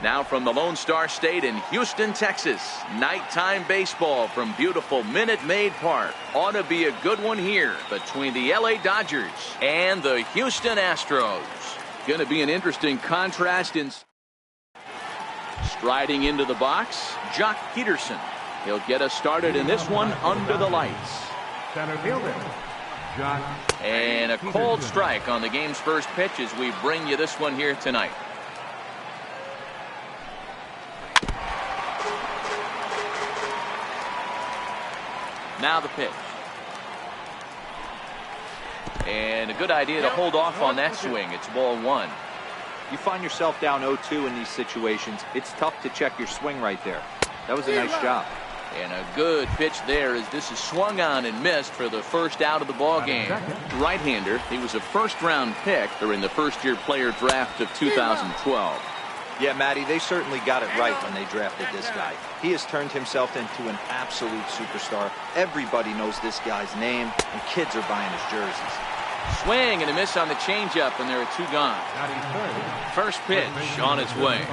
Now from the Lone Star State in Houston, Texas, nighttime baseball from beautiful Minute Maid Park. Ought to be a good one here between the LA Dodgers and the Houston Astros. Going to be an interesting contrast in striding into the box, Jock Peterson. He'll get us started in this one under the lights. Center fielder, Jock. And a cold strike on the game's first pitch as we bring you this one here tonight. Now the pitch. And a good idea to hold off on that swing. It's ball one. You find yourself down 0-2 in these situations. It's tough to check your swing right there. That was a nice job. And a good pitch there as this is swung on and missed for the first out of the ball game. Right-hander. He was a first-round pick during the first-year player draft of 2012. Yeah, Matty, they certainly got it right when they drafted this guy. He has turned himself into an absolute superstar. Everybody knows this guy's name, and kids are buying his jerseys. Swing and a miss on the changeup, and there are two gone. First pitch on its way.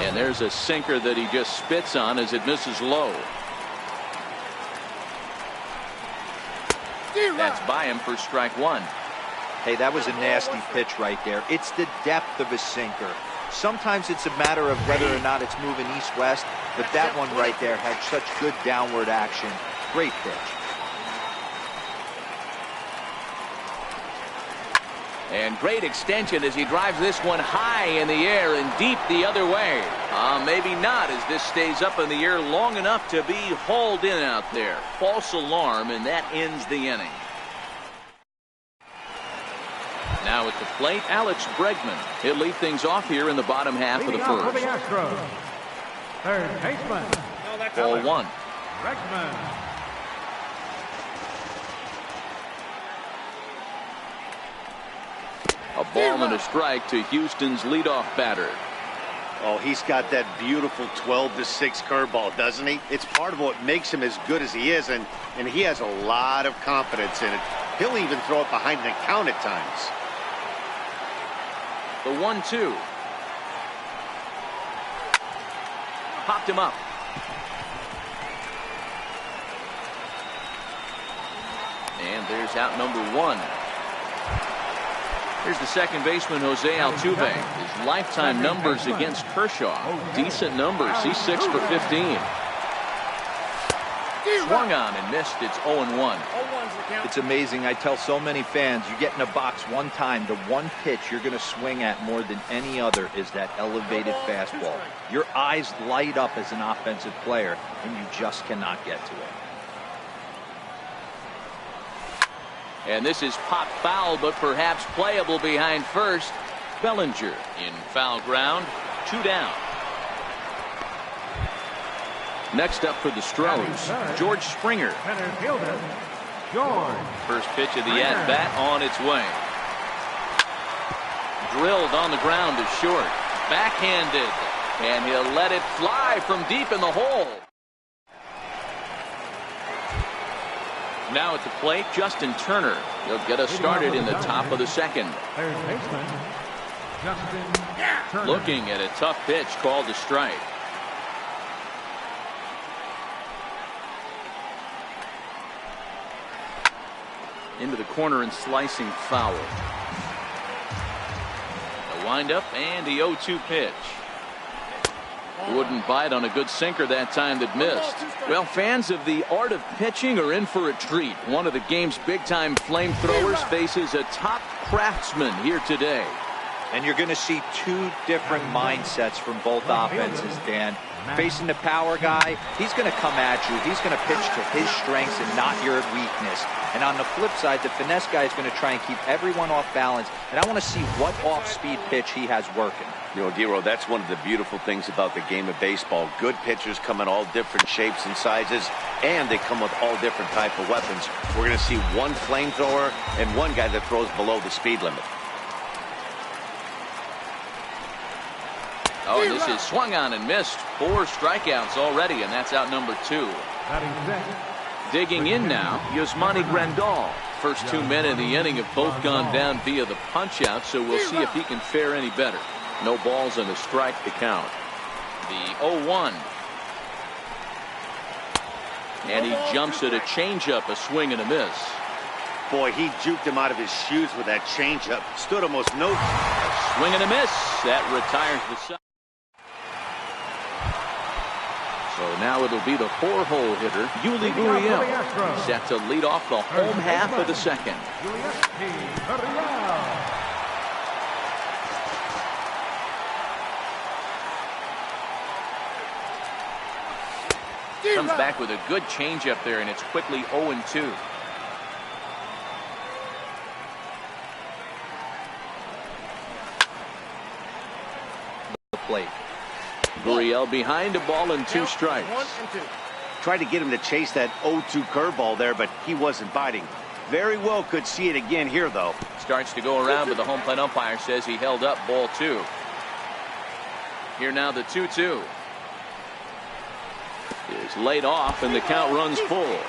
And there's a sinker that he just spits on as it misses low. That's by him for strike one. Hey, that was a nasty pitch right there. It's the depth of a sinker. Sometimes it's a matter of whether or not it's moving east-west, but that one right there had such good downward action. Great pitch. And great extension as he drives this one high in the air and deep the other way. Maybe not, as this stays up in the air long enough to be hauled in out there. False alarm, and that ends the inning. Now at the plate, Alex Bregman. He'll lead things off here in the bottom half of the first. For the Astros, third baseman. Ball one. Bregman. A ball and a strike to Houston's leadoff batter. Oh, he's got that beautiful 12-6 curveball, doesn't he? It's part of what makes him as good as he is, and he has a lot of confidence in it. He'll even throw it behind the count at times. The 1-2. Popped him up. And there's out number one. Here's the second baseman, Jose Altuve. His lifetime numbers against Kershaw. Decent numbers. He's 6 for 15. Swung on and missed. It's 0-1. It's amazing. I tell so many fans, you get in a box one time, the one pitch you're going to swing at more than any other is that elevated fastball. Your eyes light up as an offensive player, and you just cannot get to it. And this is popped foul, but perhaps playable behind first. Bellinger in foul ground. 2 down. Next up for the Stros, George Springer. Center fielder, George. First pitch of the at-bat on its way. Drilled on the ground to short. Backhanded. And he'll let it fly from deep in the hole. Now at the plate, Justin Turner. He'll get us started in the top of the second. Third baseman, Justin Turner. Looking at a tough pitch called a strike. Into the corner and slicing foul. The windup and the 0-2 pitch. Wouldn't bite on a good sinker that time that missed. Well, fans of the art of pitching are in for a treat. One of the game's big-time flamethrowers faces a top craftsman here today. And you're going to see two different mindsets from both offenses, Dan. Facing the power guy, he's going to come at you. He's going to pitch to his strengths and not your weakness. And on the flip side, the finesse guy is going to try and keep everyone off balance. And I want to see what off-speed pitch he has working. You know, Dero, that's one of the beautiful things about the game of baseball. Good pitchers come in all different shapes and sizes, and they come with all different type of weapons. We're going to see one flamethrower and one guy that throws below the speed limit. Oh, this is swung on and missed. 4 strikeouts already, and that's out number 2. Digging in now, Yasmani Grandal. First 2 men in the inning have both gone down via the punch-out, so we'll see if he can fare any better. No balls and a strike to count. The 0-1. And he jumps at a changeup, a swing and a miss. Boy, he juked him out of his shoes with that changeup. Stood almost no. Swing and a miss. That retires the side. So now it'll be the 4-hole hitter, Yuli Gurriel, set to lead off the home half of the second. Comes back with a good changeup there, and it's quickly 0-2. The plate. Gurriel behind a ball and 2 strikes. Tried to get him to chase that 0-2 curveball there, but he wasn't biting. Very well could see it again here, though. Starts to go around, but the home plate umpire says he held up ball 2. Here now the 2-2. Is laid off, and the count runs full.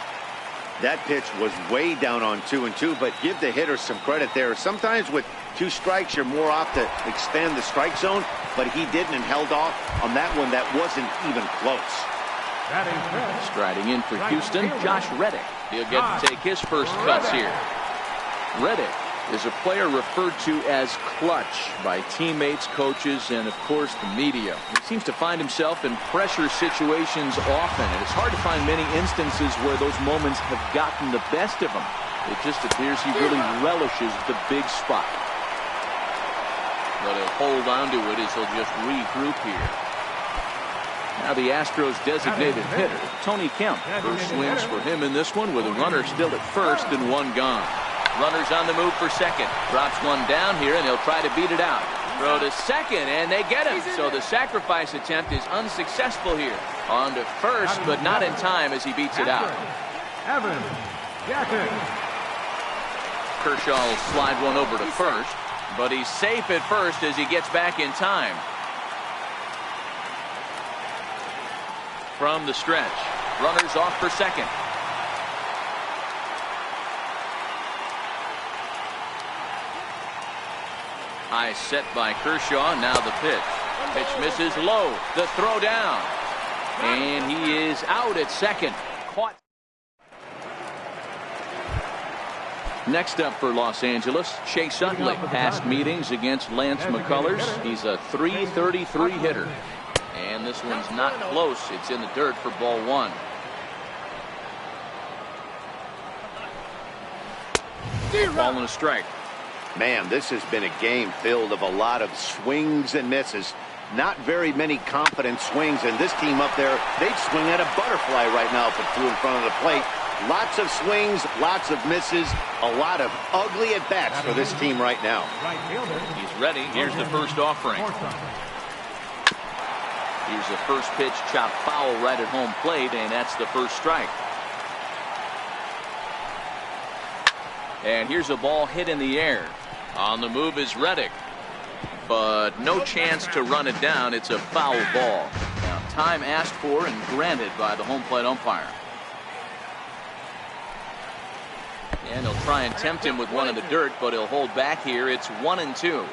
That pitch was way down on 2-2, but give the hitter some credit there. Sometimes with 2 strikes, you're more off to expand the strike zone, but he didn't and held off on that one that wasn't even close. Striding in for Houston, Josh Reddick. He'll get to take his first cuts here. Reddick is a player referred to as clutch by teammates, coaches, and of course the media. He seems to find himself in pressure situations often, and it's hard to find many instances where those moments have gotten the best of him. It just appears he really relishes the big spot. But he'll hold on to it as he'll just regroup here. Now the Astros designated hitter, Tony Kemp. First swings for him in this one with a runner still at first and 1 gone. Runners on the move for second. Drops one down here, and he'll try to beat it out. Throw to second, and they get him. So the sacrifice attempt is unsuccessful here. On to first, but not in time as he beats it out. Kershaw will slide one over to first, but he's safe at first as he gets back in time. From the stretch, runners off for second. High set by Kershaw. Now the pitch. Pitch misses low. The throw down. And he is out at second. Caught. Next up for Los Angeles, Chase Utley. Past meetings against Lance McCullers. He's a .333 hitter. And this one's not close. It's in the dirt for ball 1. Ball and a strike. Man, this has been a game filled of a lot of swings and misses. Not very many confident swings, and this team up there, they'd swing at a butterfly right now if it flew in front of the plate. Lots of swings, lots of misses, a lot of ugly at-bats for this team right now. He's ready. Here's the first offering. Here's the first pitch, chopped foul right at home plate, and that's the first strike. And here's a ball hit in the air. On the move is Reddick, but no chance to run it down. It's a foul ball. Now, time asked for and granted by the home plate umpire. And he'll try and tempt him with one in the dirt, but he'll hold back here. It's 1-2.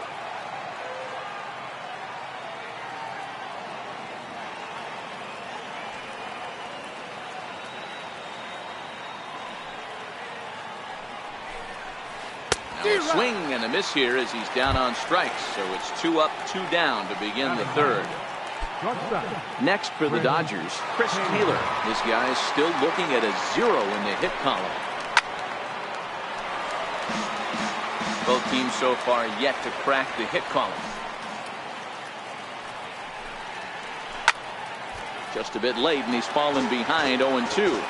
Swing and a miss here as he's down on strikes. So it's 2 up, 2 down to begin the third. Next for the Dodgers, Chris Taylor. This guy is still looking at a 0 in the hit column. Both teams so far yet to crack the hit column. Just a bit late, and he's fallen behind 0-2.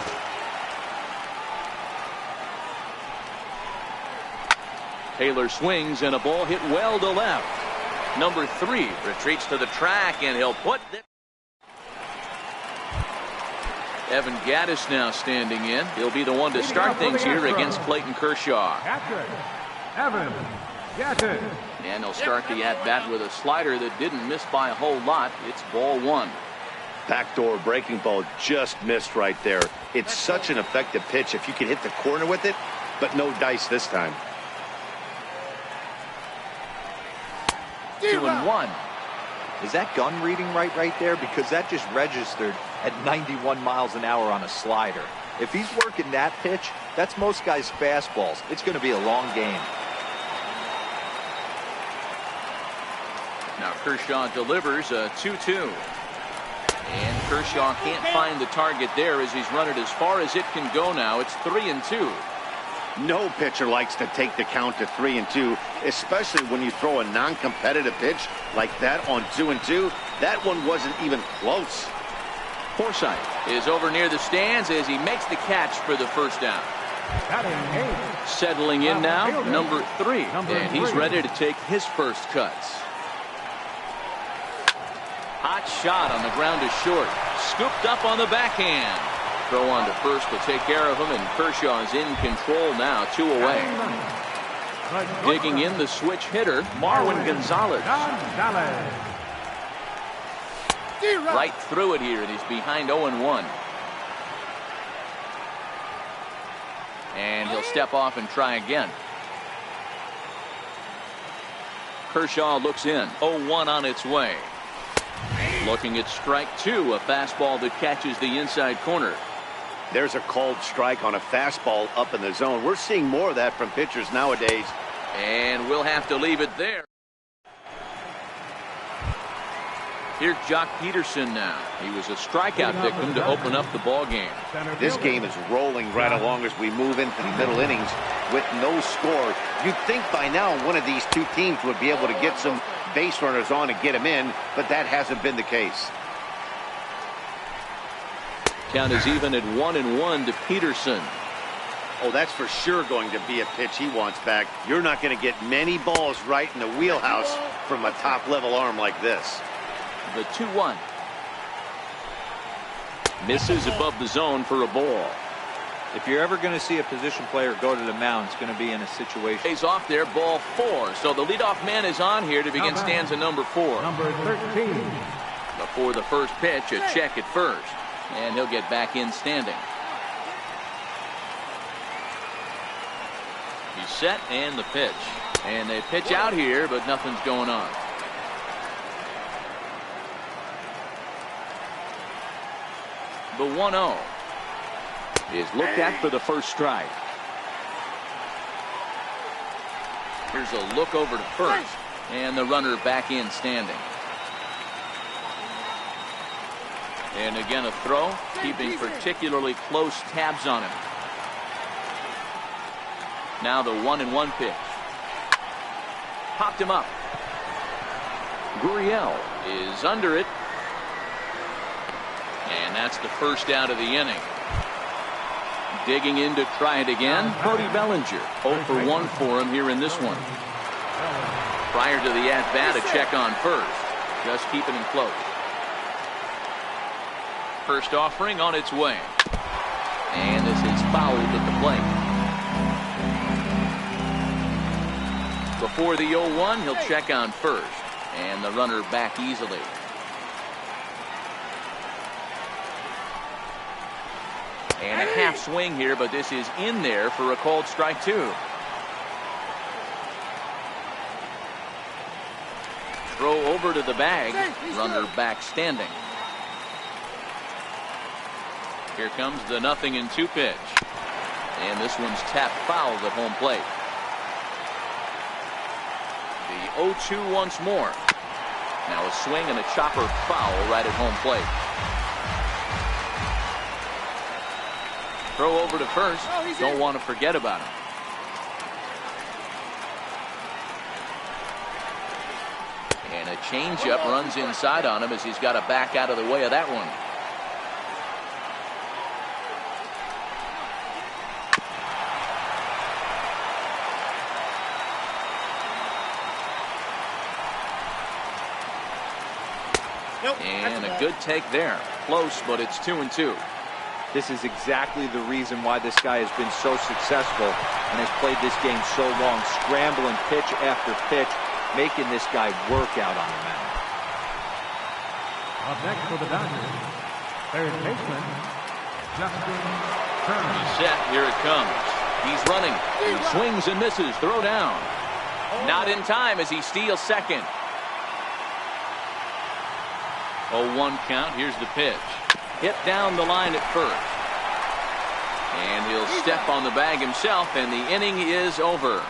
Taylor swings, and a ball hit well to left. Number 3 retreats to the track, and he'll put it. Evan Gattis now standing in. He'll be the one to start things here against Clayton Kershaw. Evan Gattis. And he'll start the at-bat with a slider that didn't miss by a whole lot. It's ball 1. Backdoor breaking ball just missed right there. It's such an effective pitch if you can hit the corner with it, but no dice this time. 2-1. Is that gun reading right there? Because that just registered at 91 miles an hour on a slider. If he's working that pitch, that's most guys' fastballs. It's going to be a long game. Now Kershaw delivers a 2-2. And Kershaw can't find the target there as he's run it as far as it can go now. It's 3-2. No pitcher likes to take the count to 3-2, especially when you throw a non-competitive pitch like that on 2-2. That one wasn't even close. Forsythe is over near the stands as he makes the catch for the first down. Settling in now, number 3, and he's ready to take his first cuts. Hot shot on the ground to short. Scooped up on the backhand. Throw on to first will take care of him, and Kershaw is in control now, 2 away. Digging in the switch hitter, Marwin Gonzalez. Right through it here, and he's behind 0-1. And he'll step off and try again. Kershaw looks in, 0-1 on its way. Looking at strike 2, a fastball that catches the inside corner. There's a called strike on a fastball up in the zone. We're seeing more of that from pitchers nowadays. And we'll have to leave it there. Here's Jock Peterson now. He was a strikeout victim to open up the ball game. This game is rolling right along as we move into the middle innings with no score. You'd think by now one of these two teams would be able to get some base runners on and get them in, but that hasn't been the case. Count is even at 1-1 to Peterson. Oh, that's for sure going to be a pitch he wants back. You're not going to get many balls right in the wheelhouse from a top-level arm like this. The 2-1. Misses above the zone for a ball. If you're ever going to see a position player go to the mound, it's going to be in a situation. He's off there, ball 4. So the leadoff man is on here to begin stanza number 4. Number 13. Before the first pitch, a check at first. And he'll get back in standing. He's set and the pitch. And they pitch out here, but nothing's going on. The 1-0 is looked at for the first strike. Here's a look over to first. And the runner back in standing. And again a throw, keeping particularly close tabs on him. Now the 1-1 pitch. Popped him up. Gurriel is under it. And that's the first out of the inning. Digging in to try it again, Cody Bellinger. 0 for 1 for him here in this one. Prior to the at-bat, a check on first. Just keeping him close. First offering on its way. And this is fouled at the plate. Before the 0-1, he'll check on first. And the runner back easily. And a half swing here, but this is in there for a called strike 2. Throw over to the bag. Runner back standing. Here comes the 0-2 pitch. And this one's tapped foul at home plate. The 0-2 once more. Now a swing and a chopper foul right at home plate. Throw over to first. Don't want to forget about him. And a changeup runs inside on him as he's got to back out of the way of that one. And a good take there. Close, but it's 2-2. This is exactly the reason why this guy has been so successful and has played this game so long, scrambling pitch after pitch, making this guy work out on the mound. Up next for the Dodgers, third baseman, Justin Turner. He's set. Here it comes. He's running. He swings and misses. Throw down. Not in time as he steals second. 0-1 count. Here's the pitch. Hit down the line at first. And he'll step on the bag himself, and the inning is over.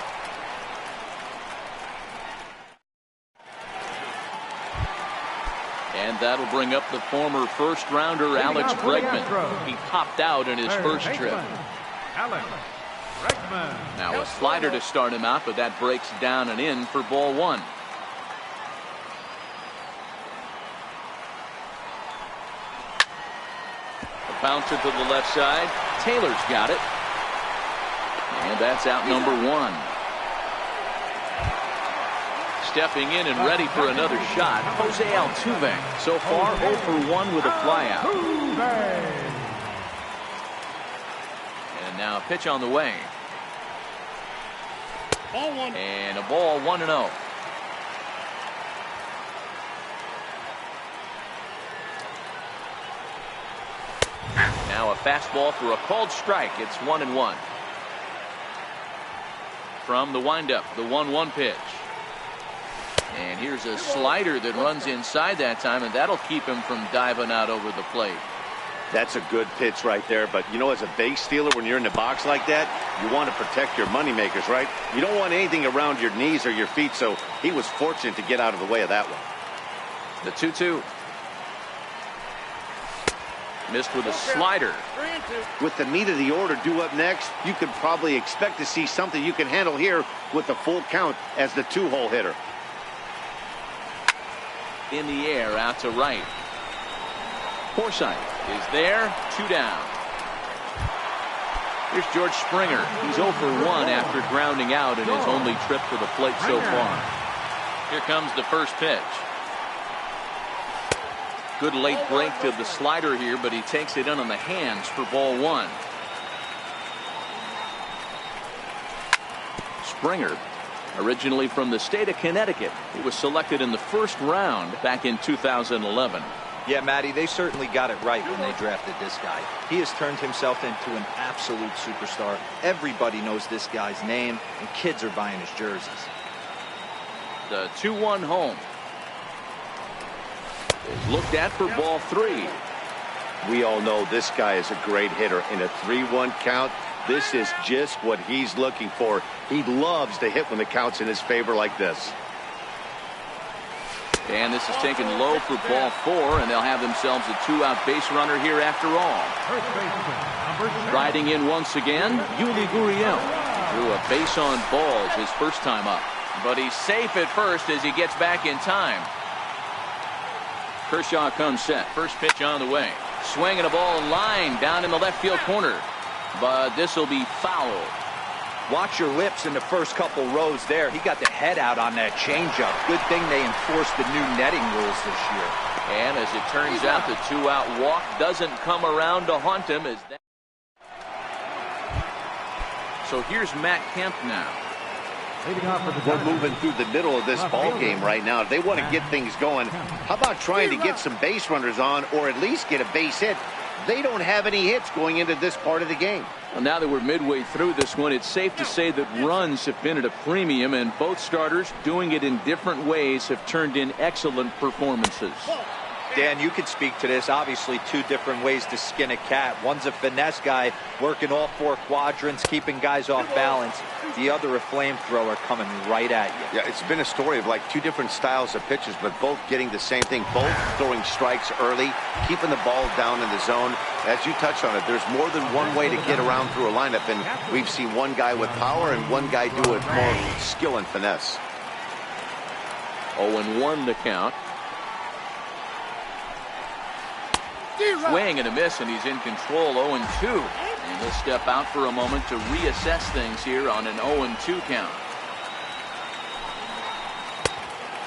And that'll bring up the former first-rounder Alex Bregman. He popped out in his first trip. Alex Bregman. Now a slider to start him out, but that breaks down and in for ball one. A bouncer to the left side. Taylor's got it. And that's out number one. Stepping in and ready for another shot, Jose Altuve. So far 0 for 1 with a flyout. And now a pitch on the way. Ball one. And a ball 1-0. Now a fastball for a called strike. It's 1-1. From the windup, the 1-1 pitch. And here's a slider that runs inside that time, and that'll keep him from diving out over the plate. That's a good pitch right there. But, you know, as a base stealer, when you're in the box like that, you want to protect your moneymakers, right? You don't want anything around your knees or your feet, so he was fortunate to get out of the way of that one. The 2-2. Missed with a slider. With the meat of the order due up next, you could probably expect to see something you can handle here with the full count as the two-hole hitter. In the air, out to right. Forsythe is there, 2 down. Here's George Springer. He's 0 for 1 after grounding out in his only trip to the plate so far. Here comes the first pitch. Good late break to the slider here, but he takes it in on the hands for ball one. Springer, originally from the state of Connecticut, he was selected in the first round back in 2011. Yeah, Matty, they certainly got it right when they drafted this guy. He has turned himself into an absolute superstar. Everybody knows this guy's name, and kids are buying his jerseys. The 2-1 home is looked at for ball three. We all know this guy is a great hitter. In a 3-1 count, this is just what he's looking for. He loves to hit when the count's in his favor like this. And this is taken low for ball four, and they'll have themselves a 2-out base runner here after all. Riding in once again, Yuli Gurriel threw a base on balls his first time up. But he's safe at first as he gets back in time. Kershaw comes set. First pitch on the way. Swinging a ball line down in the left field corner. But this will be foul. Watch your lips in the first couple rows there. He got the head out on that changeup. Good thing they enforced the new netting rules this year. And as it turns out, the 2-out walk doesn't come around to haunt him. So here's Matt Kemp now. We're moving through the middle of this ball game right now. If they want to get things going, how about trying to get some base runners on or at least get a base hit? They don't have any hits going into this part of the game. Well, now that we're midway through this one, it's safe to say that runs have been at a premium, and both starters, doing it in different ways, have turned in excellent performances. Dan, you could speak to this. Obviously, two different ways to skin a cat. One's a finesse guy working all four quadrants, keeping guys off balance. The other, a flamethrower coming right at you. Yeah, it's been a story of like two different styles of pitches, but both getting the same thing. Both throwing strikes early, keeping the ball down in the zone. As you touched on it, there's more than one way to get around through a lineup, and we've seen one guy with power and one guy do it more skill and finesse. 0-1 the count. Swing and a miss, and he's in control. 0-2. And he'll step out for a moment to reassess things here on an 0-2 count.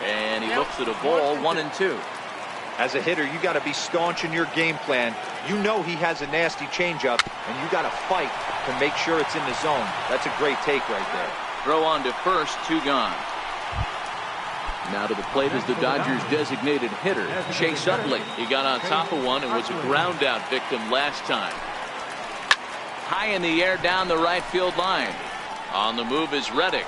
And he looks at a ball. 1-2. As a hitter, you got to be staunch in your game plan. You know he has a nasty changeup, and you got to fight to make sure it's in the zone. That's a great take right there. Throw on to first. 2 gone. Now to the plate is the Dodgers' designated hitter, Chase Utley. He got on top of one and was a ground out victim last time. High in the air down the right field line. On the move is Reddick.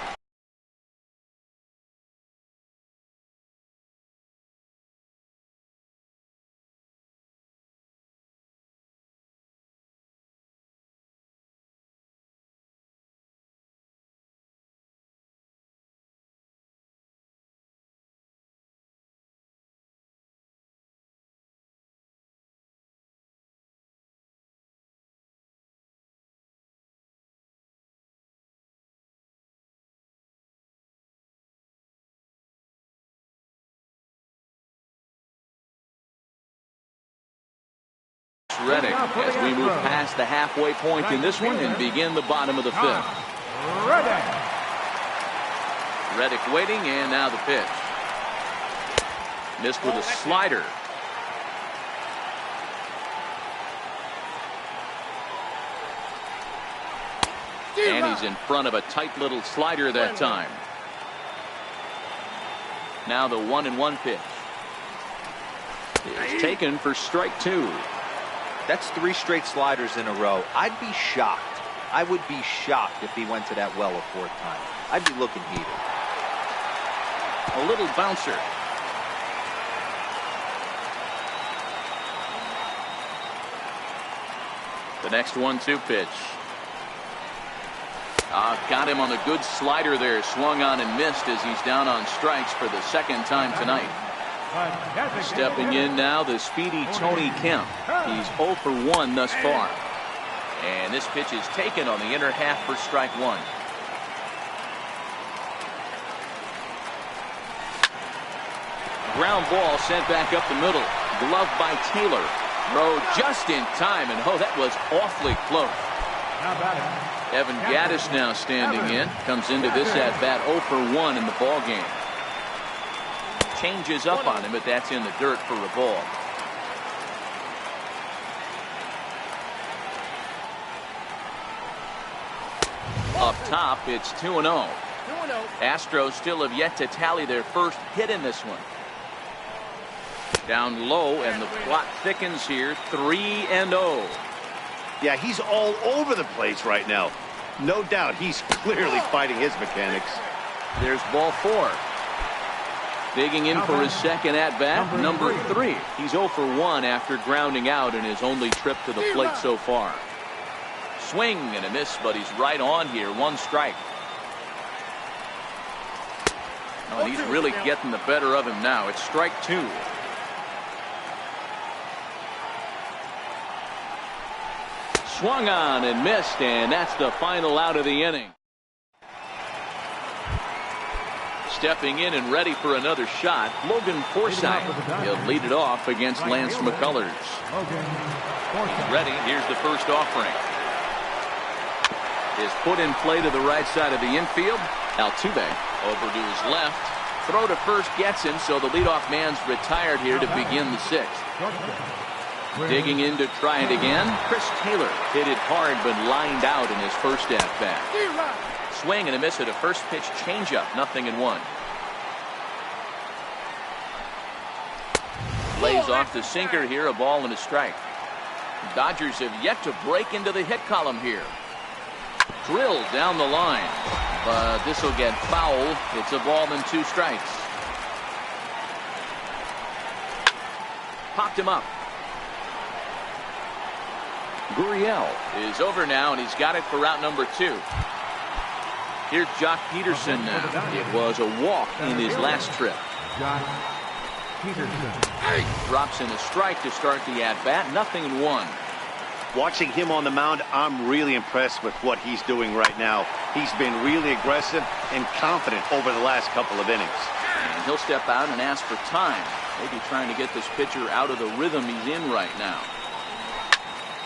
Reddick as we move past the halfway point in this one and begin the bottom of the fifth. Reddick waiting, and now the pitch. Missed with a slider. And he's in front of a tight little slider that time. Now the 1-1 pitch. It's taken for strike 2. That's 3 straight sliders in a row. I'd be shocked. I would be shocked if he went to that well a 4th time. I'd be looking heated. A little bouncer. The next 1-2 pitch. Got him on the good slider there. Swung on and missed as he's down on strikes for the 2nd time tonight. Stepping in now, the speedy Tony Kemp. He's 0 for 1 thus far. And this pitch is taken on the inner half for strike 1. Ground ball sent back up the middle. Glove by Taylor. Throw just in time, and that was awfully close. Evan Gaddis now standing in. Comes into this at-bat 0 for 1 in the ball game. Changes up on him, but that's in the dirt for a ball. Up top, it's 2-0. Astros still have yet to tally their first hit in this one. Down low, and the plot thickens here. 3-0. Yeah, he's all over the place right now. No doubt he's clearly fighting his mechanics. There's ball 4. Digging in for his 2nd at-bat, number 3. He's 0 for 1 after grounding out in his only trip to the plate so far. Swing and a miss, but he's right on here. 1 strike. Oh, he's really getting the better of him now. It's strike 2. Swung on and missed, and that's the final out of the inning. Stepping in and ready for another shot, Logan Forsythe. He'll lead it off against Lance McCullers. He's ready. Here's the first offering. Is put in play to the right side of the infield. Altuve over to his left. Throw to first gets him, so the leadoff man's retired here to begin the 6th. Digging in to try it again. Chris Taylor hit it hard but lined out in his first at-bat. Swing and a miss at a first pitch changeup. 0-1. Lays off the sinker here. A ball and a strike. The Dodgers have yet to break into the hit column here. Drilled down the line. But this will get foul. It's a ball and 2 strikes. Popped him up. Gurriel is over now, and he's got it for route number 2. Here's Jock Peterson now. It was a walk in his last trip. Drops in a strike to start the at-bat. 0-1. Watching him on the mound, I'm really impressed with what he's doing right now. He's been really aggressive and confident over the last couple of innings. And he'll step out and ask for time. Maybe trying to get this pitcher out of the rhythm he's in right now.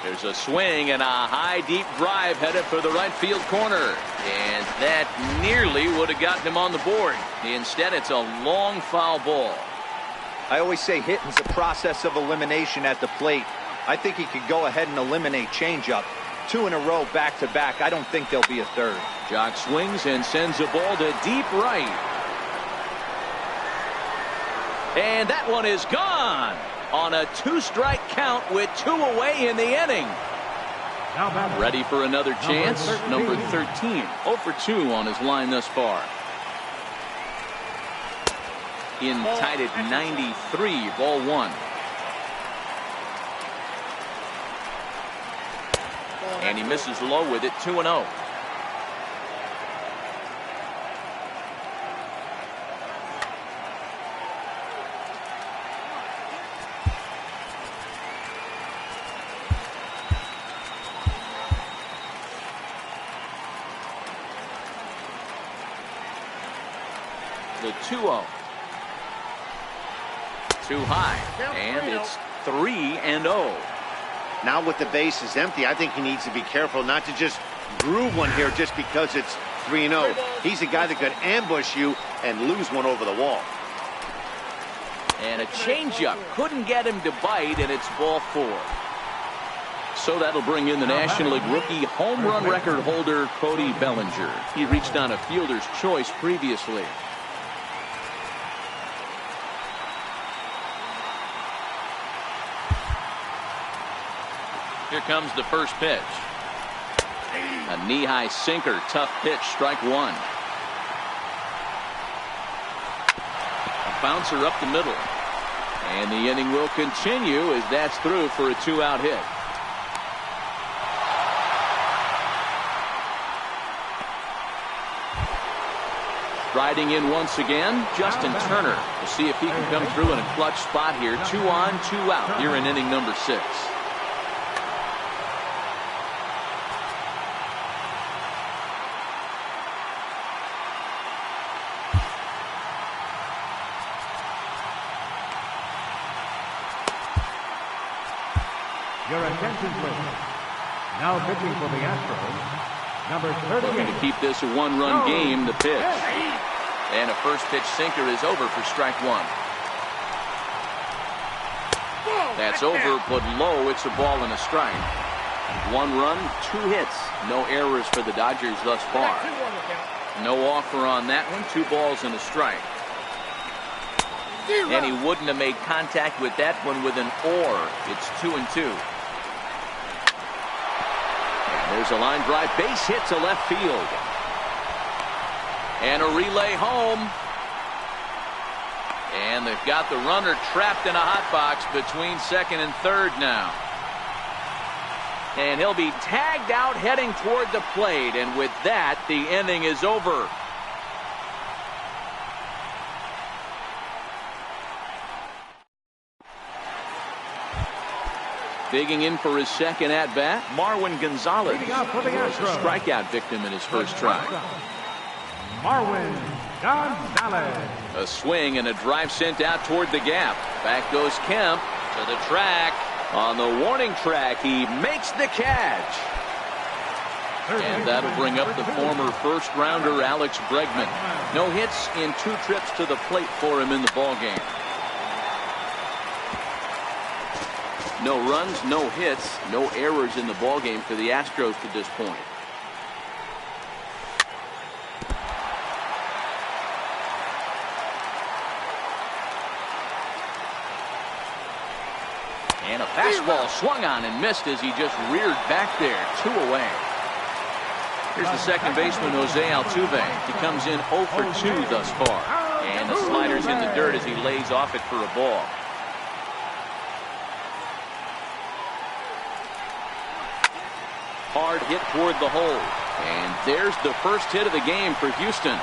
There's a swing and a high deep drive headed for the right field corner. And that nearly would have gotten him on the board. Instead, it's a long foul ball. I always say hitting's a process of elimination at the plate. I think he could go ahead and eliminate changeup. 2 in a row back to back. I don't think there'll be a 3rd. Jock swings and sends a ball to deep right. And that one is gone on a 2-strike count with 2 away in the inning. Ready for another chance. Number 13. 0 for 2 on his line thus far. In tied at 93. Ball 1. And he misses low with it. 2-0. The 2-0. Too high. And it's 3-0. Now with the base is empty, I think he needs to be careful not to just groove one here just because it's 3-0. He's a guy that could ambush you and lose one over the wall. And a changeup couldn't get him to bite, and it's ball 4. So that'll bring in the National League rookie home run record holder, Cody Bellinger. He reached on a fielder's choice previously. Here comes the first pitch. A knee-high sinker, tough pitch, strike 1. A bouncer up the middle. And the inning will continue as that's through for a 2-out hit. Riding in once again, Justin Turner. We'll see if he can come through in a clutch spot here. 2 on, 2 out here in inning number 6. Your attention, please. Now pitching for the Astros, number 38. Looking to keep this a one-run game, the pitch. And a first pitch sinker is over for strike 1. That's over, but low. It's a ball and a strike. 1 run, 2 hits. No errors for the Dodgers thus far. No offer on that one. 2 balls and a strike. And he wouldn't have made contact with that one with an or. It's 2-2. There's a line drive, base hit to left field. And a relay home. And they've got the runner trapped in a hot box between second and third now. And he'll be tagged out heading toward the plate. And with that, the inning is over. Digging in for his second at-bat, Marwin Gonzalez. Was a strikeout victim in his first try. Marwin Gonzalez. A swing and a drive sent out toward the gap. Back goes Kemp to the track. On the warning track, he makes the catch. And that'll bring up the former first-rounder Alex Bregman. No hits in 2 trips to the plate for him in the ballgame. No runs, no hits, no errors in the ballgame for the Astros to this point. And a fastball swung on and missed as he just reared back there. 2 away. Here's the second baseman, Jose Altuve. He comes in 0 for 2 thus far. And the slider's in the dirt as he lays off it for a ball. Hard hit toward the hole. And there's the first hit of the game for Houston.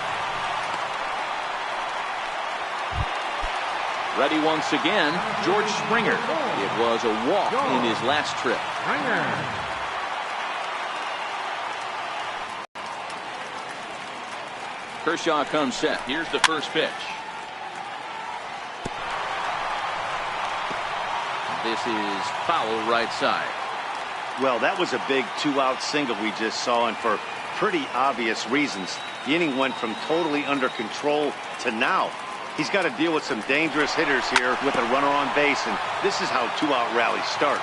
Ready once again, George Springer. It was a walk in his last trip. Kershaw comes set. Here's the first pitch. This is foul right side. Well, that was a big 2-out single we just saw, and for pretty obvious reasons. The inning went from totally under control to now. He's got to deal with some dangerous hitters here with a runner on base, and this is how 2-out rallies start.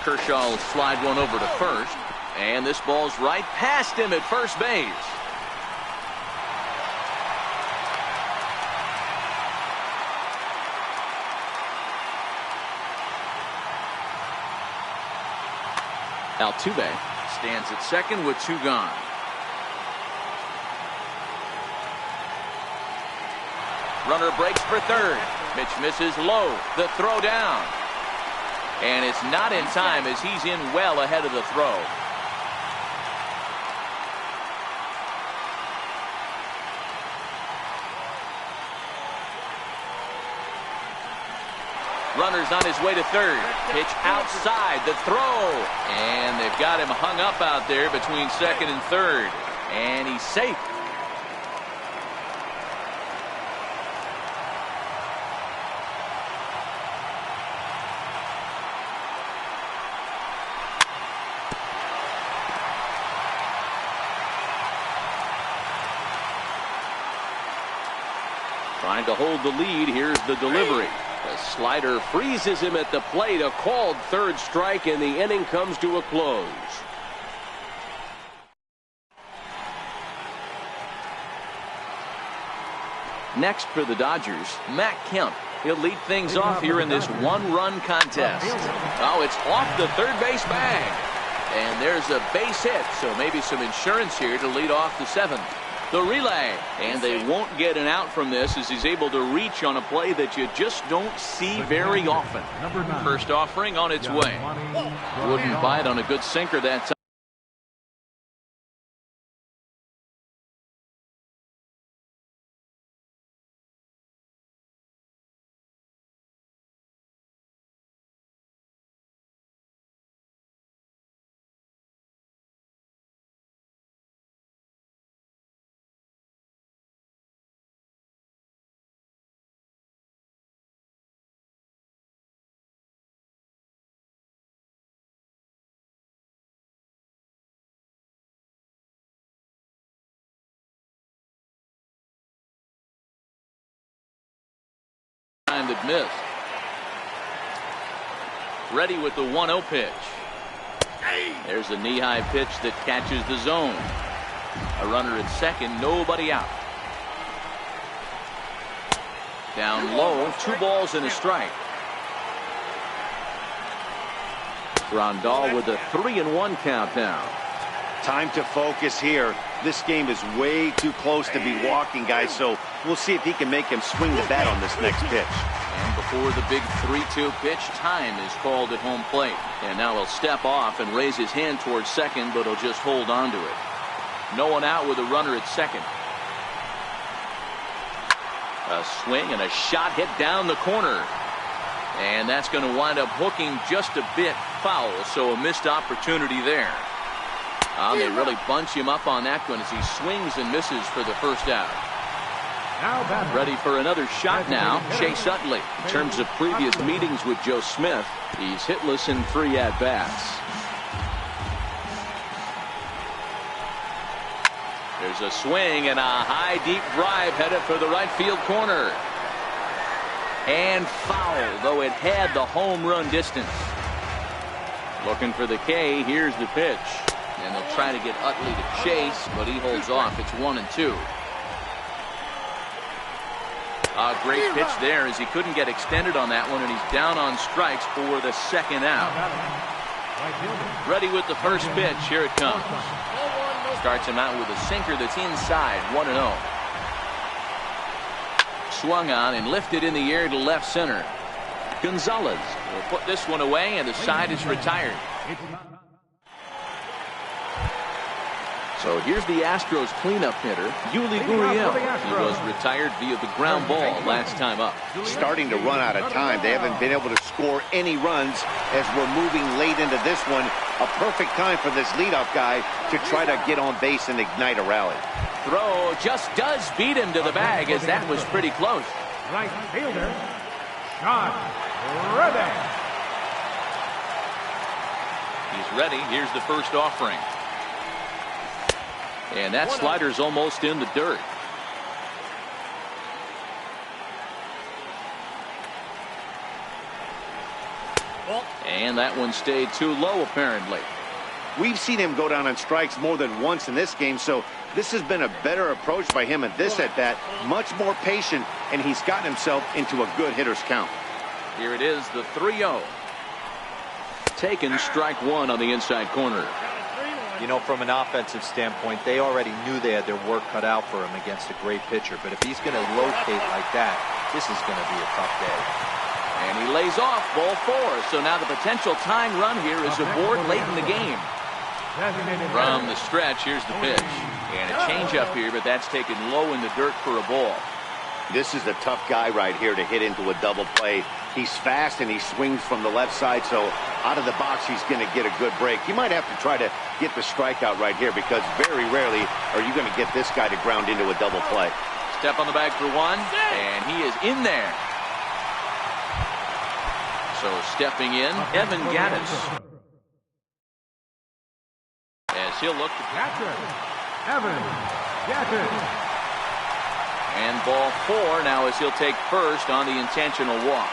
Kershaw will slide one over to first, and this ball's right past him at first base. Altuve stands at second with 2 gone. Runner breaks for third. Pitch misses low. The throw down. And it's not in time as he's in well ahead of the throw. Runner's on his way to third. Pitch outside, the throw. And they've got him hung up out there between second and third. And he's safe. Trying to hold the lead. Here's the delivery. The slider freezes him at the plate. A called third strike, and the inning comes to a close. Next for the Dodgers, Matt Kemp. He'll lead things off here in this one-run contest. Oh, it's off the third base bag. And there's a base hit, so maybe some insurance here to lead off the seventh. The relay, and they won't get an out from this as he's able to reach on a play that you just don't see very often. First offering on its way. Wouldn't bite on a good sinker that time. That missed. Ready with the 1-0 pitch. There's a knee-high pitch that catches the zone. A runner at second, nobody out. Down low, 2 balls and a strike. Rondal with a 3-1 countdown. Time to focus here. This game is way too close to be walking, guys, so we'll see if he can make him swing the bat on this next pitch. And before the big 3-2 pitch, time is called at home plate. And now he'll step off and raise his hand towards second, but he'll just hold on to it. No one out with a runner at second. A swing and a shot hit down the corner. And that's going to wind up hooking just a bit foul, so a missed opportunity there. They really bunch him up on that one as he swings and misses for the first out. Ready for another shot now, Chase Utley. In terms of previous meetings with Joe Smith, he's hitless in 3 at-bats. There's a swing and a high deep drive headed for the right field corner. And foul, though it had the home run distance. Looking for the K, here's the pitch. And they'll try to get Utley to chase, but he holds off. It's 1-2. A great pitch there as he couldn't get extended on that one, and he's down on strikes for the second out. Ready with the first pitch. Here it comes. Starts him out with a sinker that's inside. 1-0. Swung on and lifted in the air to left center. Gonzalez will put this one away, and the side is retired. So here's the Astros cleanup hitter, Yuli Gurriel. He was retired via the ground ball last time up. Starting to run out of time. They haven't been able to score any runs as we're moving late into this one. A perfect time for this leadoff guy to try to get on base and ignite a rally. Throw just does beat him to the bag as that was pretty close. Right fielder, Sean Ribby. He's ready. Here's the first offering. And that slider's almost in the dirt. And that one stayed too low, apparently. We've seen him go down on strikes more than once in this game, so this has been a better approach by him at this at-bat. Much more patient, and he's gotten himself into a good hitter's count. Here it is, the 3-0. Taken strike 1 on the inside corner. You know, from an offensive standpoint, they already knew they had their work cut out for him against a great pitcher. But if he's going to locate like that, this is going to be a tough day. And he lays off ball 4. So now the potential tying run here is aboard late in the game. From the stretch, here's the pitch. And a changeup here, but that's taken low in the dirt for a ball. This is a tough guy right here to hit into a double play. He's fast and he swings from the left side, so out of the box he's going to get a good break. You might have to try to get the strikeout right here because very rarely are you going to get this guy to ground into a double play. Step on the bag for 1, and he is in there. So stepping in, Evan Gattis. As he'll look to catcher, Evan Gattis. And ball 4 now as he'll take first on the intentional walk.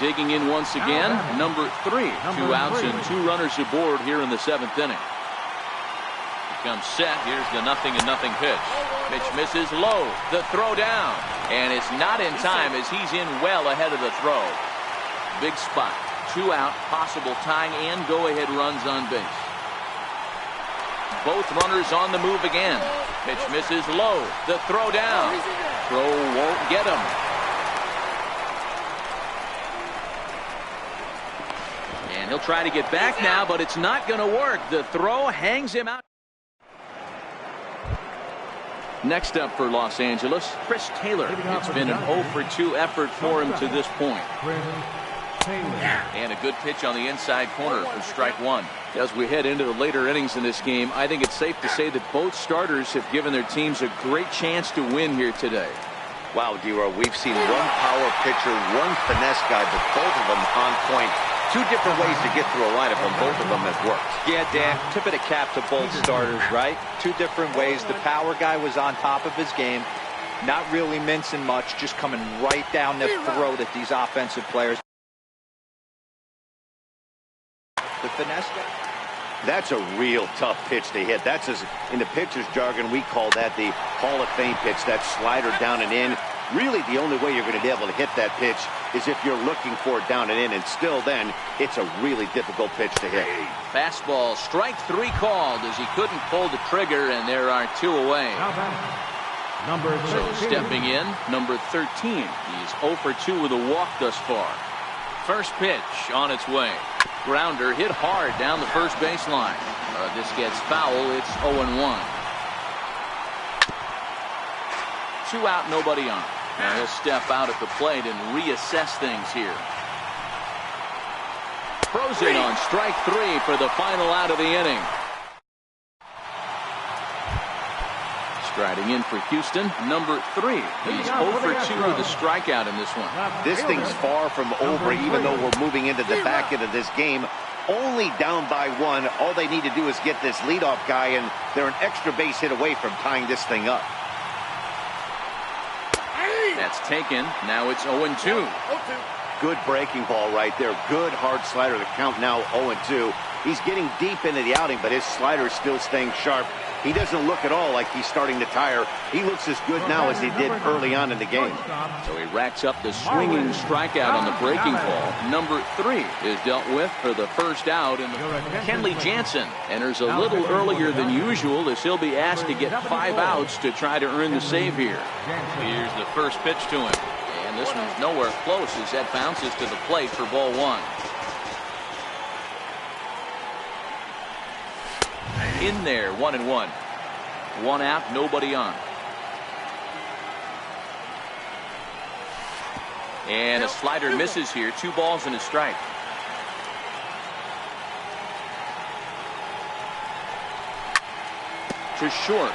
Digging in once again, number 3. 2 outs and 2 runners aboard here in the 7th inning. Comes set. Here's the 0-0 pitch. Pitch misses low. The throw down. And it's not in time as he's in well ahead of the throw. Big spot. 2 out. Possible tying and go-ahead runs on base. Both runners on the move again. Pitch misses low. The throw down. Throw won't get him. And he'll try to get back now, but it's not going to work. The throw hangs him out. Next up for Los Angeles, Chris Taylor. It's been an 0 for 2 effort for him to this point. And a good pitch on the inside corner for strike 1. As we head into the later innings in this game, I think it's safe to say that both starters have given their teams a great chance to win here today. Wow, D-Roy, we've seen one power pitcher, one finesse guy, but both of them on point. 2 different ways to get through a lineup, and both of them have worked. Yeah, Dan, tip of the cap to both starters, right? 2 different ways. The power guy was on top of his game, not really mincing much, just coming right down the throat at these offensive players. The finesse guy. That's a real tough pitch to hit. That's, in the pitcher's jargon, we call that the Hall of Fame pitch, that slider down and in. Really, the only way you're going to be able to hit that pitch is if you're looking for it down and in, and still then, it's a really difficult pitch to hit. Fastball, strike 3 called as he couldn't pull the trigger, and there are 2 away. Number 13. So stepping in, number 13. He's 0 for 2 with a walk thus far. First pitch on its way. Grounder hit hard down the first baseline. This gets foul. It's 0-1. 2 out, nobody on. Now he'll step out at the plate and reassess things here. Throws it on strike 3 for the final out of the inning. Striding in for Houston, number 3. He's 0 for 2 with a strikeout in this one. This thing's far from over, even though we're moving into the back end of this game. Only down by 1. All they need to do is get this leadoff guy, and they're an extra base hit away from tying this thing up. That's taken. Now it's 0-2. Good breaking ball right there. Good hard slider. The count now 0-2. He's getting deep into the outing, but his slider is still staying sharp. He doesn't look at all like he's starting to tire. He looks as good now as he did early on in the game. So he racks up the swinging strikeout on the breaking ball. Number 3 is dealt with for the first out. And Kenley Jansen enters a little earlier than usual as he'll be asked to get 5 outs to try to earn the save here. Here's the first pitch to him. And this one's nowhere close as that bounces to the plate for ball 1. In there, 1-1. 1 out, nobody on. And a slider misses here. 2 balls and a strike. To short.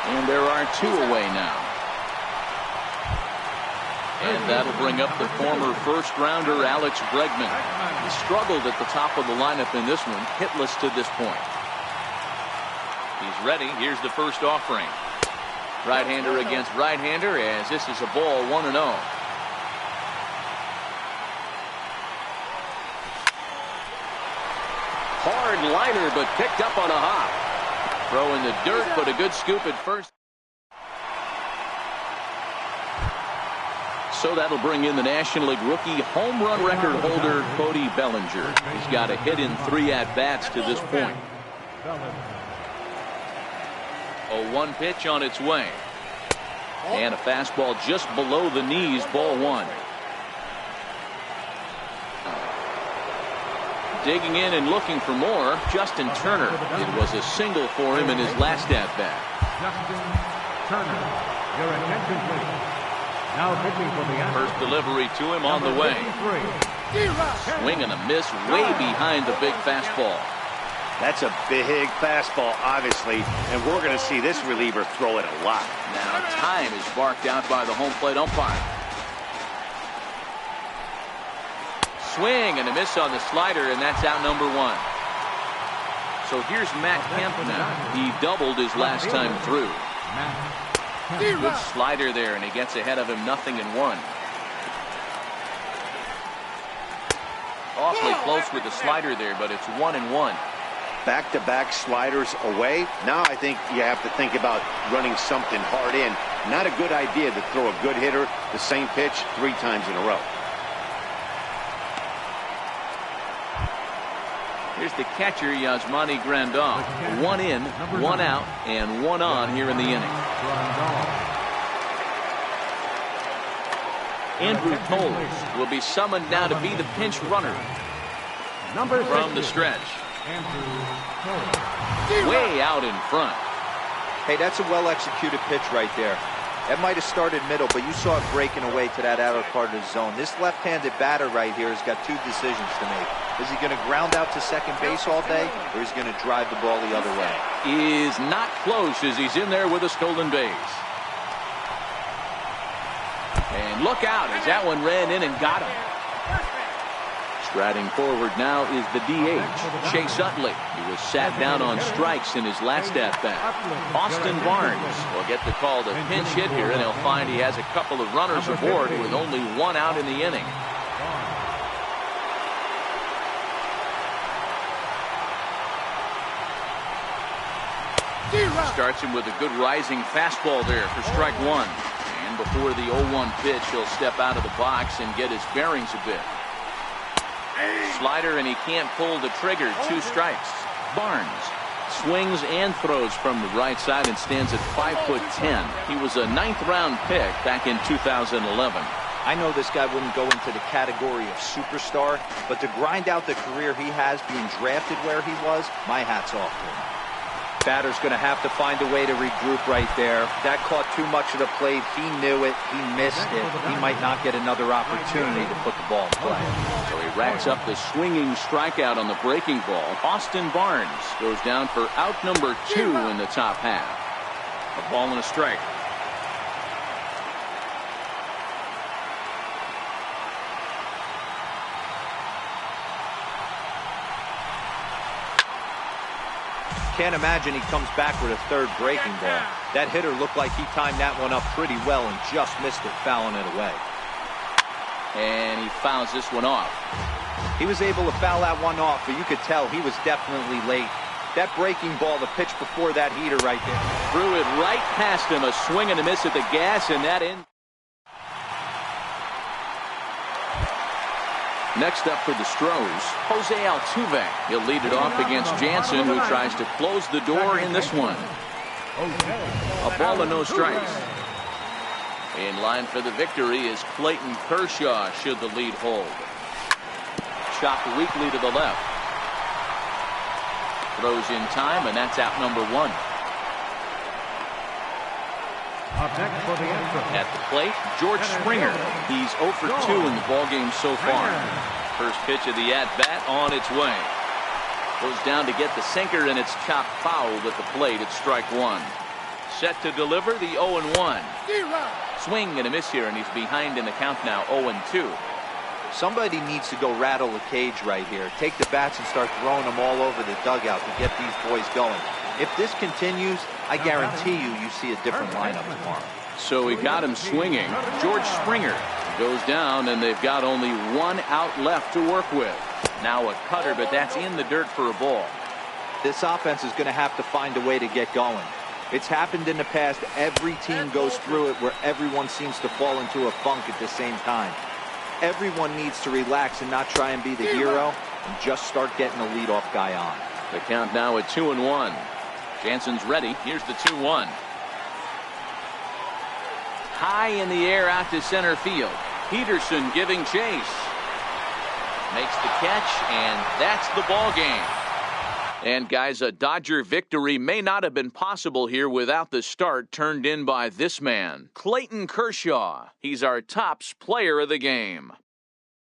And there are 2 away now. And that'll bring up the former first-rounder Alex Bregman. He struggled at the top of the lineup in this one, hitless to this point. He's ready. Here's the first offering. Right-hander against right-hander as this is a ball 1-0. Hard liner, but picked up on a hop. Throw in the dirt, but a good scoop at first. So that'll bring in the National League rookie home run record holder Cody Bellinger. He's got a hit in 3 at-bats to this point. A 1 pitch on its way. And a fastball just below the knees, ball 1. Digging in and looking for more, Justin Turner. It was a single for him in his last at-bat. Justin Turner, your attention please. Now pitching for the first delivery to him on the way. Swing and a miss way behind the big fastball. That's a big fastball, obviously, and we're going to see this reliever throw it a lot. Now time is barked out by the home plate umpire. Swing and a miss on the slider, and that's out number 1. So here's Matt Kemp now. He doubled his last time through. Good slider there, and he gets ahead of him 0-1. Awfully close with the slider there, but it's 1-1. Back-to-back sliders away. Now I think you have to think about running something hard in. Not a good idea to throw a good hitter the same pitch 3 times in a row. Here's the catcher, Yasmani Grandal. 1 in, 1 out, and 1 on here in the inning. Andrew Toles will be summoned now to be the pinch runner from the stretch. Way out in front. Hey, that's a well-executed pitch right there. That might have started middle, but you saw it breaking away to that outer part of the zone. This left-handed batter right here has got 2 decisions to make. Is he going to ground out to second base all day, or is he going to drive the ball the other way? Is not close as he's in there with a stolen base. And look out as that one ran in and got him. Striding forward now is the DH, Chase Utley. He was sat down on strikes in his last at-bat. Austin Barnes will get the call to pinch hit here, and he'll find he has a couple of runners aboard with only 1 out in the inning. Starts him with a good rising fastball there for strike 1. And before the 0-1 pitch, he'll step out of the box and get his bearings a bit. Slider, and he can't pull the trigger. 2 strikes. Barnes swings and throws from the right side and stands at 5'10". He was a 9th-round pick back in 2011. I know this guy wouldn't go into the category of superstar, but to grind out the career he has being drafted where he was, my hat's off to him. Batter's going to have to find a way to regroup right there. That caught too much of the plate. He knew it. He missed it. He might not get another opportunity to put the ball in play. So he racks up the swinging strikeout on the breaking ball. Austin Barnes goes down for out number 2 in the top half. A ball and a strike. Can't imagine he comes back with a 3rd breaking ball. That hitter looked like he timed that one up pretty well and just missed it, fouling it away. And he fouls this one off. He was able to foul that one off, but you could tell he was definitely late. That breaking ball, the pitch before that heater right there. Threw it right past him, a swing and a miss at the gas, and that in. Next up for the Stros, Jose Altuve. He'll lead it off against Jansen, who tries to close the door in this one. A ball and no strikes. In line for the victory is Clayton Kershaw, should the lead hold. Chopped weakly to the left. Throws in time, and that's out number 1. Up next for the Astros. At the plate, George Springer. He's 0 for 2 in the ballgame so far. First pitch of the at-bat on its way. Goes down to get the sinker, and it's chopped foul at the plate at strike 1. Set to deliver the 0-1. Swing and a miss here, and he's behind in the count now, 0-2. Somebody needs to go rattle the cage right here. Take the bats and start throwing them all over the dugout to get these boys going. If this continues, I guarantee you see a different lineup tomorrow. So he got him swinging. George Springer goes down, and they've got only 1 out left to work with. Now a cutter, but that's in the dirt for a ball. This offense is going to have to find a way to get going. It's happened in the past. Every team goes through it where everyone seems to fall into a funk at the same time. Everyone needs to relax and not try and be the hero and just start getting the leadoff guy on. The count now at 2-1. Jansen's ready. Here's the 2-1. High in the air out to center field. Peterson giving chase. Makes the catch, and that's the ball game. And guys, a Dodger victory may not have been possible here without the start turned in by this man, Clayton Kershaw. He's our tops player of the game.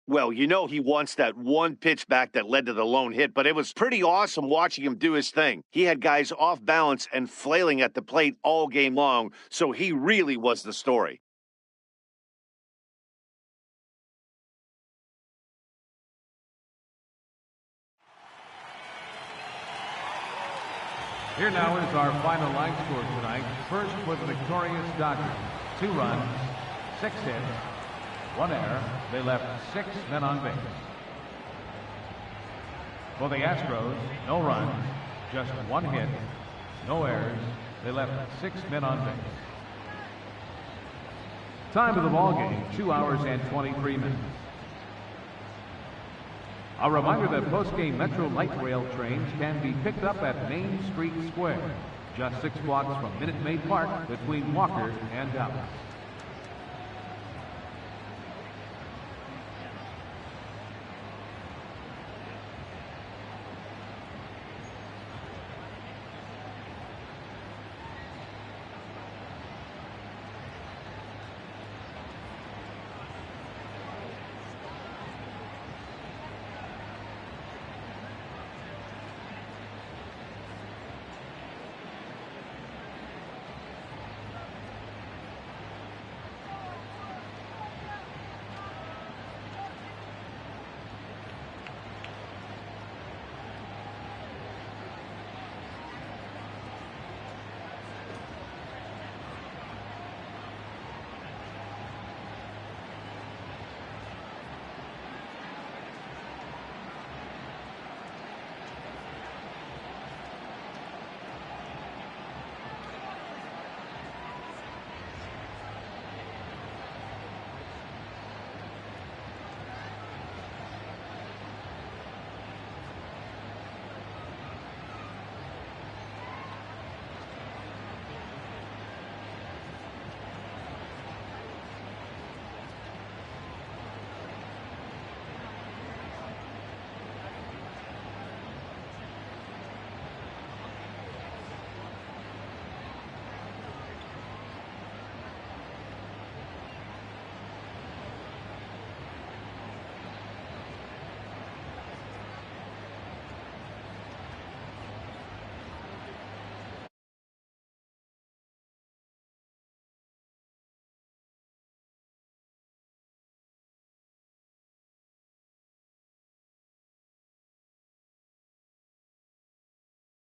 Well, you know he wants that one pitch back that led to the lone hit, but it was pretty awesome watching him do his thing. He had guys off balance and flailing at the plate all game long, so he really was the story. Here now is our final line score tonight. First for the victorious Dodgers. 2 runs, 6 hits, 1 error. They left 6 men on base. For the Astros, no runs, just 1 hit, no errors. They left 6 men on base. Time of the ball game, 2 hours and 23 minutes. A reminder that post-game Metro Light Rail trains can be picked up at Main Street Square, just 6 blocks from Minute Maid Park between Walker and Dallas.